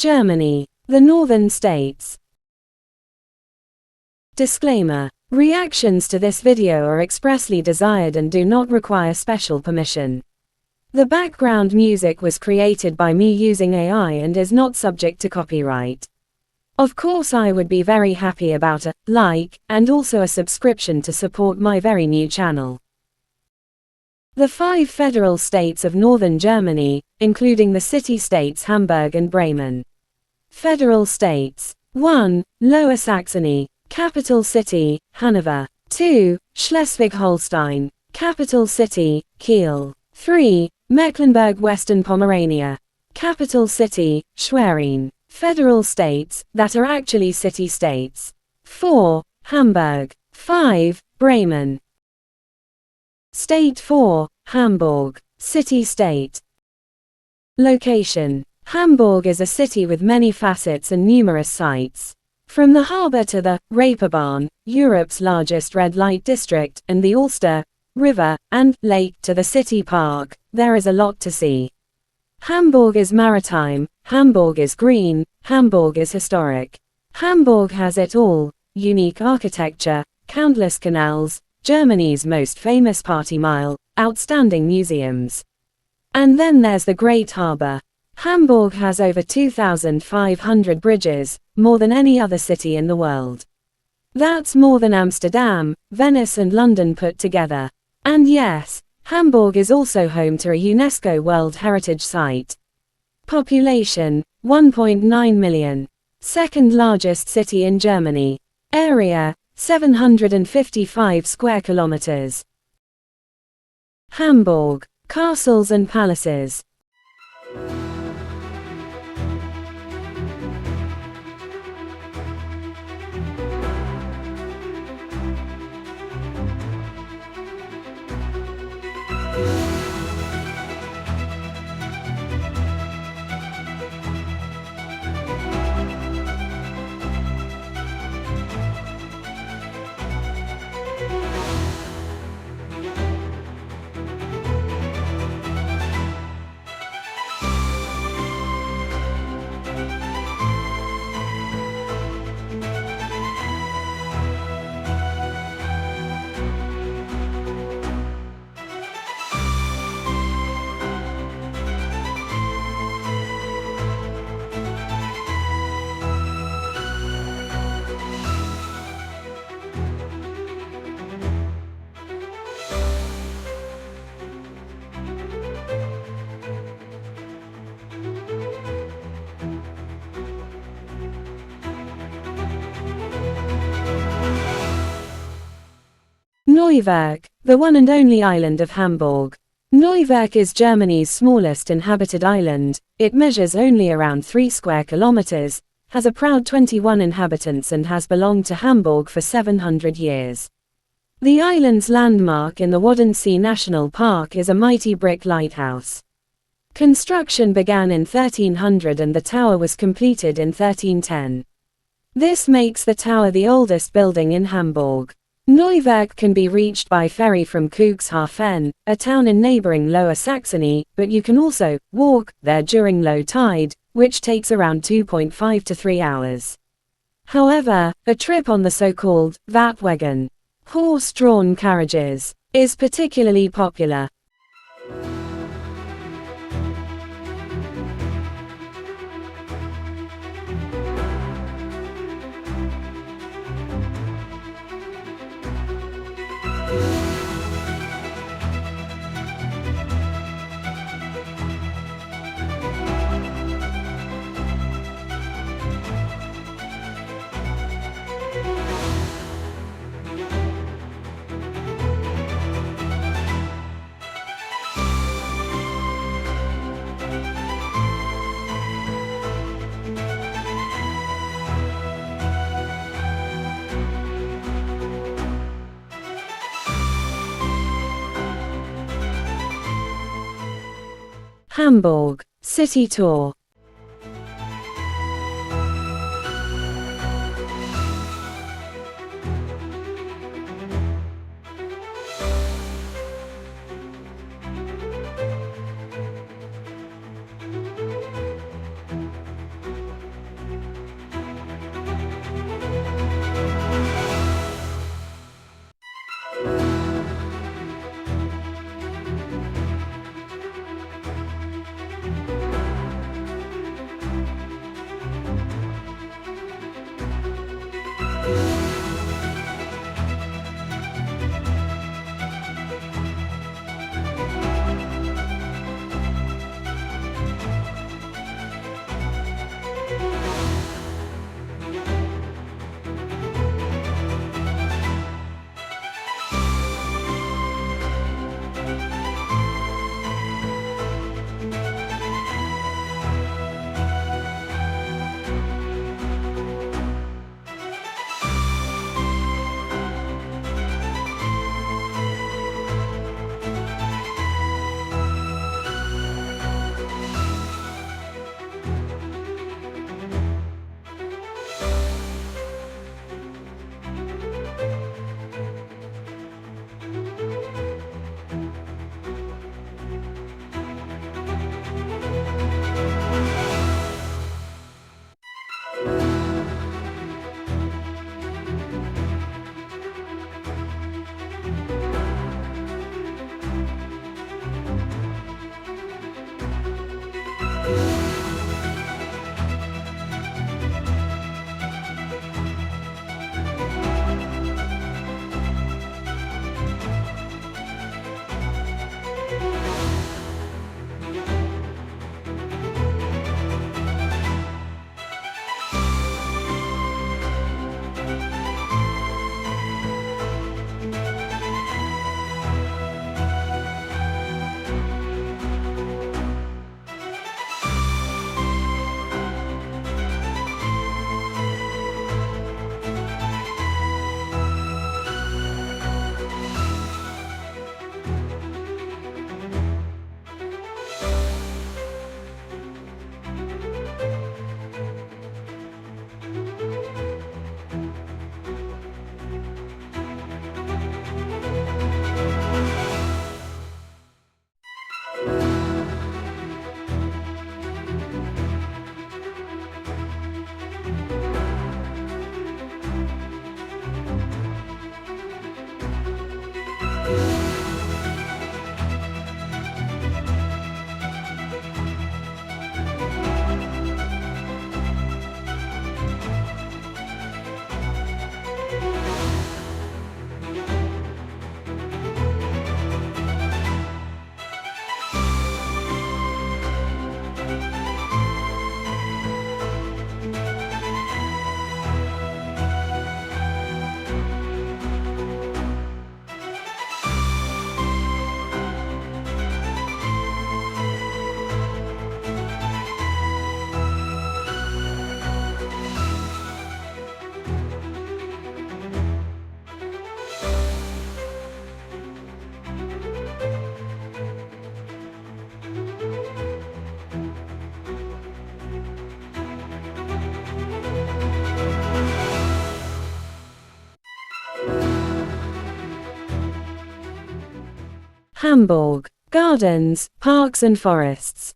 Germany, the northern states. Disclaimer. Reactions to this video are expressly desired and do not require special permission. The background music was created by me using AI and is not subject to copyright. Of course, I would be very happy about a like and also a subscription to support my very new channel. The 5 federal states of northern Germany, including the city-states Hamburg and Bremen. Federal states. 1. Lower Saxony, capital city, Hanover. 2. Schleswig-Holstein, capital city, Kiel. 3. Mecklenburg-Western Pomerania, capital city, Schwerin. Federal states that are actually city-states. 4. Hamburg. 5. Bremen. State 4. Hamburg, city-state. Location. Hamburg is a city with many facets and numerous sites. From the harbor to the Reeperbahn, Europe's largest red light district, and the Ulster River and lake to the city park, there is a lot to see. Hamburg is maritime, Hamburg is green, Hamburg is historic. Hamburg has it all: unique architecture, countless canals, Germany's most famous party mile, outstanding museums. And then there's the Great Harbor. Hamburg has over 2,500 bridges, more than any other city in the world. That's more than Amsterdam, Venice and London put together. And yes, Hamburg is also home to a UNESCO World Heritage Site. Population, 1.9 million. Second largest city in Germany. Area, 755 square kilometers. Hamburg, castles and palaces. Neuwerk, the one and only island of Hamburg. Neuwerk is Germany's smallest inhabited island. It measures only around 3 square kilometers, has a proud 21 inhabitants and has belonged to Hamburg for 700 years. The island's landmark in the Waddensee National Park is a mighty brick lighthouse. Construction began in 1300 and the tower was completed in 1310. This makes the tower the oldest building in Hamburg. Neuwerk can be reached by ferry from Cuxhaven, a town in neighboring Lower Saxony, but you can also walk there during low tide, which takes around 2.5 to 3 hours. However, a trip on the so-called Wattwagen, horse-drawn carriages, is particularly popular. Hamburg, city tour. Hamburg. Gardens, parks and forests.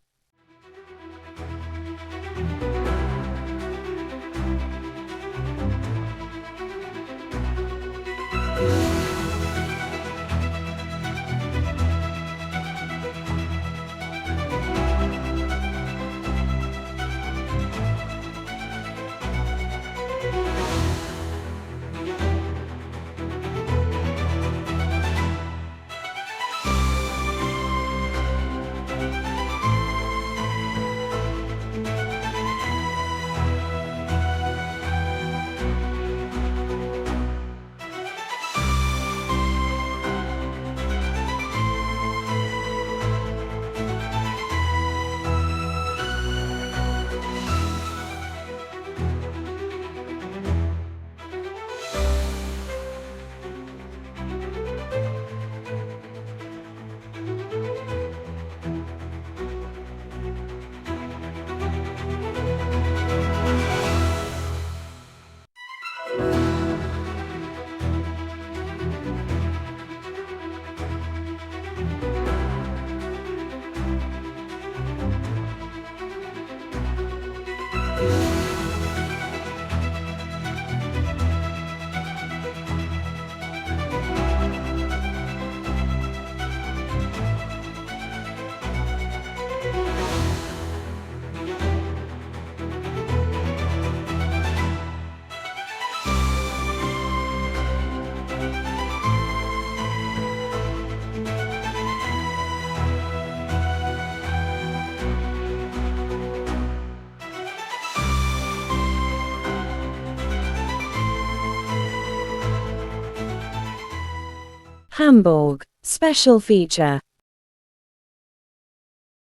Hamburg. Special feature.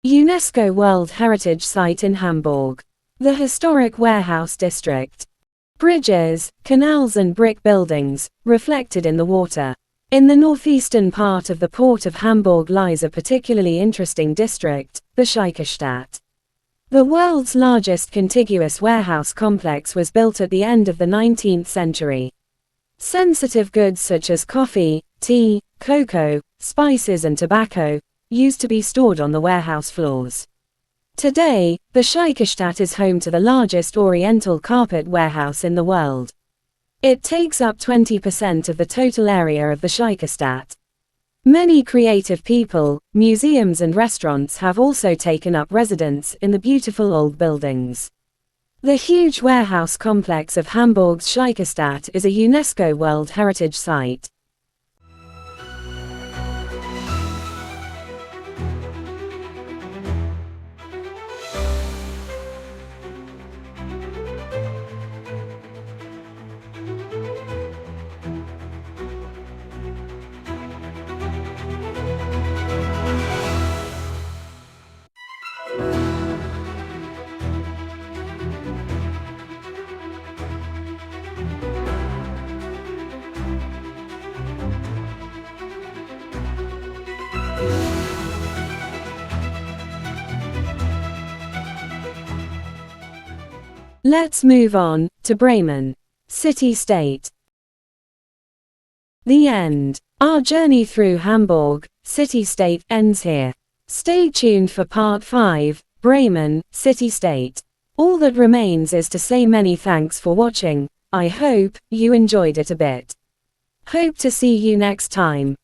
UNESCO World Heritage Site in Hamburg. The historic warehouse district. Bridges, canals and brick buildings, reflected in the water. In the northeastern part of the port of Hamburg lies a particularly interesting district, the Scheichestadt. The world's largest contiguous warehouse complex was built at the end of the 19th century. Sensitive goods such as coffee, tea, cocoa, spices and tobacco used to be stored on the warehouse floors. Today, the Scheichestadt is home to the largest oriental carpet warehouse in the world. It takes up 20% of the total area of the Scheichestadt. Many creative people, museums and restaurants have also taken up residence in the beautiful old buildings. The huge warehouse complex of Hamburg's Scheichestadt is a UNESCO World Heritage Site. Let's move on to Bremen, city-state. The end. Our journey through Hamburg, city-state, ends here. Stay tuned for part 5, Bremen, city-state. All that remains is to say many thanks for watching. I hope you enjoyed it a bit. Hope to see you next time.